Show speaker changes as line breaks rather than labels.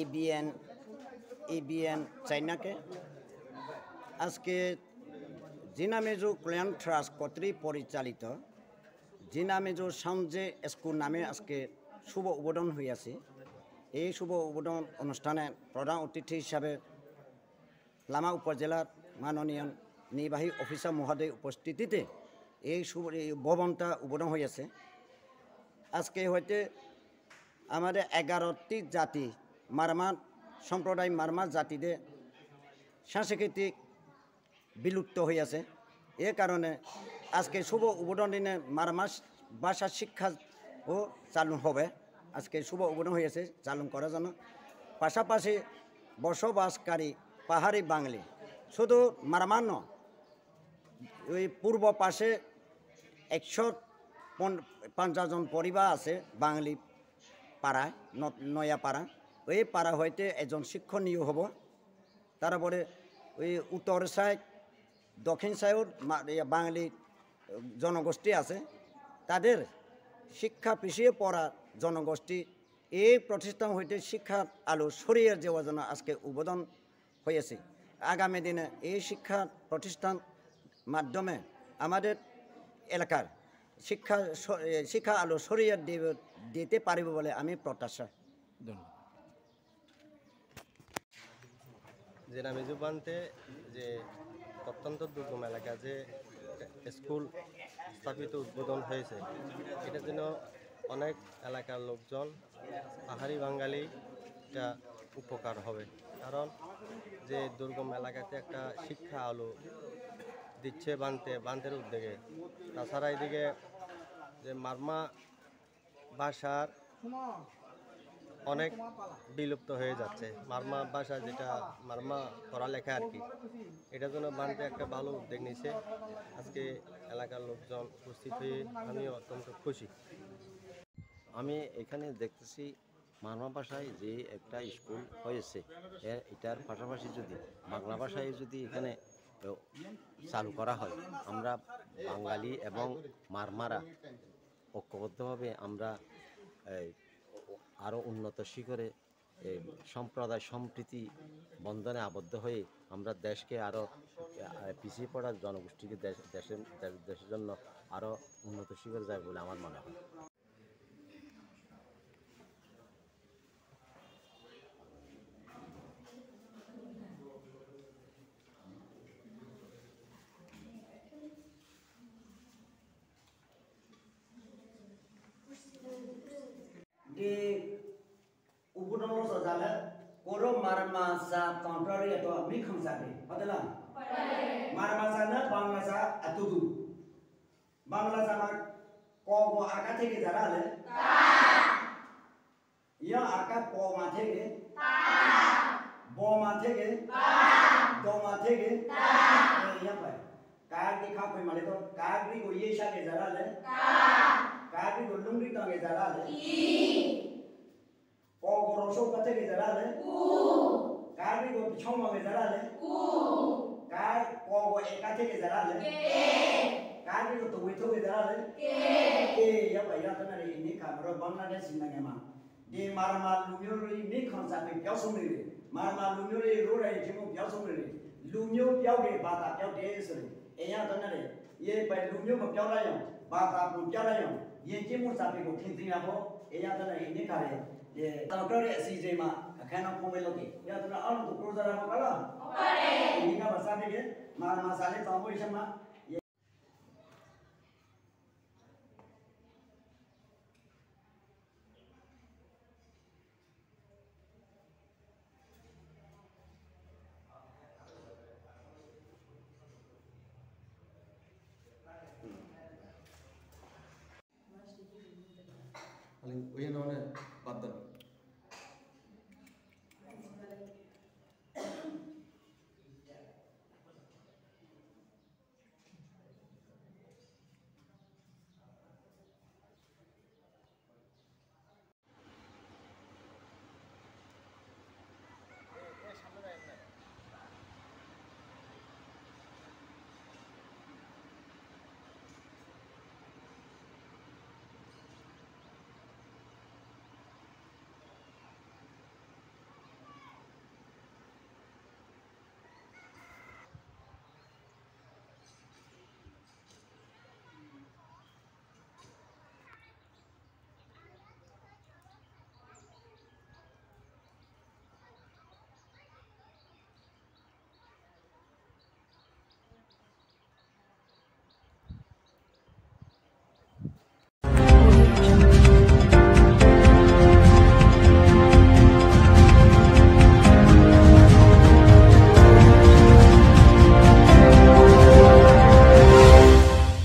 ABN চাইনাকে আজকে জিনা মেজো কল্যাণ ট্রাস্ট কর্তৃক পরিচালিত জিনা মেজো সাউন্ডে স্কুল নামে আজকে শুভ উদ্বোধন হয়েছে। এই শুভ উদ্বোধন অনুষ্ঠানে প্রধান অতিথি হিসাবে লামা উপজেলার মাননীয় নির্বাহী অফিসার মহোদয় উপস্থিতিতে এই ভবনটা উদ্বোধন হয়েছে। আজকে হইতে আমাদের 11টি জাতি মারমা সম্প্রদায় মারমা জাতিদের সাংস্কৃতিক বিলুপ্ত হয়েছে। এ কারণে আজকে শুভ উদ্বোধন দিনে মারমা ভাষা শিক্ষা ও চালু হবে। আজকে শুভ উদ্বোধন হয়েছে চালু করার জন্য। পাশাপাশি বসবাসকারী পাহাড়ি বাঙালি শুধু মারমা নয়, ওই পূর্ব পাশে 150 জন পরিবার আছে বাঙালি পাড়ায়, নয়া পাড়া। ওই পাড়া হইতে একজন শিক্ষক নিয়োগ হব। তারপরে ওই উত্তর সাইড দক্ষিণ সাইড বাঙালি জনগোষ্ঠী আছে, তাদের শিক্ষা পিছিয়ে পড়া জনগোষ্ঠী এই প্রতিষ্ঠান হইতে শিক্ষার আলো ছড়িয়ে যাওয়ার জন্য আজকে উদ্বোধন হয়েছে। আগামী দিনে এই শিক্ষা প্রতিষ্ঠান মাধ্যমে আমাদের এলাকার শিক্ষা আলো ছড়িয়ে দিতে পারবে বলে আমি প্রত্যাশা।
ধন্যবাদ।
জিনা মেজো প্রান্তে যে অত্যন্ত দুর্গম এলাকা যে স্কুল স্থাপিত উদ্বোধন হয়েছে, এটার জন্য অনেক এলাকার লোকজন পাহাড়ি বাঙালিটা উপকার হবে। কারণ যে দুর্গম এলাকাতে একটা শিক্ষা আলো দিচ্ছে বান্তের উদ্যোগে। তাছাড়া এদিকে যে মারমা ভাষার অনেক বিলুপ্ত হয়ে যাচ্ছে। মারমা ভাষা যেটা মারমা পড়ালেখা আর কি, এটার জন্য বানতে একটা ভালো উদ্যোগ নিয়েছে। আজকে এলাকার লোকজন উপস্থিত হয়ে আমি অত্যন্ত খুশি।
আমি এখানে দেখতেছি মারমা ভাষায় যে একটা স্কুল হয়েছে, এটার পাশাপাশি যদি বাংলা ভাষায় যদি এখানে চালু করা হয়, আমরা বাঙালি এবং মারমারা ঐক্যবদ্ধভাবে আমরা আরও উন্নত শিখরে সম্প্রদায় সম্প্রীতি বন্ধনে আবদ্ধ হয়ে আমরা দেশকে আরও পিছিয়ে পড়া জনগোষ্ঠীকে দেশের জন্য আরও উন্নত শিখরে যায় বলে আমার মনে হয়।
Di ubudono sojala koro marmasa temporary atau mikam sabe, adalah marmasa na bangsa atudu bangsa sama kogo akar থেকে যারা আলে ইয়া আকার পমা থেকে বমা থেকে দমা থেকে ইয়া পায় কাগরি খাপে মানে তো কাগরি को ये शाके যারা আলে कागरी को लुंगी टांगे जरा ले कोगो रोशो पते के जरा ले कागरी को पिछों में जरा ले कार कोगो एकाते के जरा ले कागरी को तो वेथो के जरा ले या भैया तो ना रे इन्हीं कामरो बांग्लादेश सिंह मां ये मारमा लुमियोरी इन्हीं खंसा पे प्यासों में रे मारमा लुमियोरी रोड़ा ये जिमो प्यासों में रे लुमियो प्याव के बाता प्याव के ऐसे रे या तो ना रे ये पे लुमियो को प्याव लायों बाता को प्याव लायों ये जिमो सापे को खींची ना हो या तो ना इन्हीं कारे ये तंत्रे सीजे मां खाना कोमे लोगे या तो ना आलू तो क्रोजरा में कला इन्हीं का बसा देंगे मार मसाले तांबो इशमा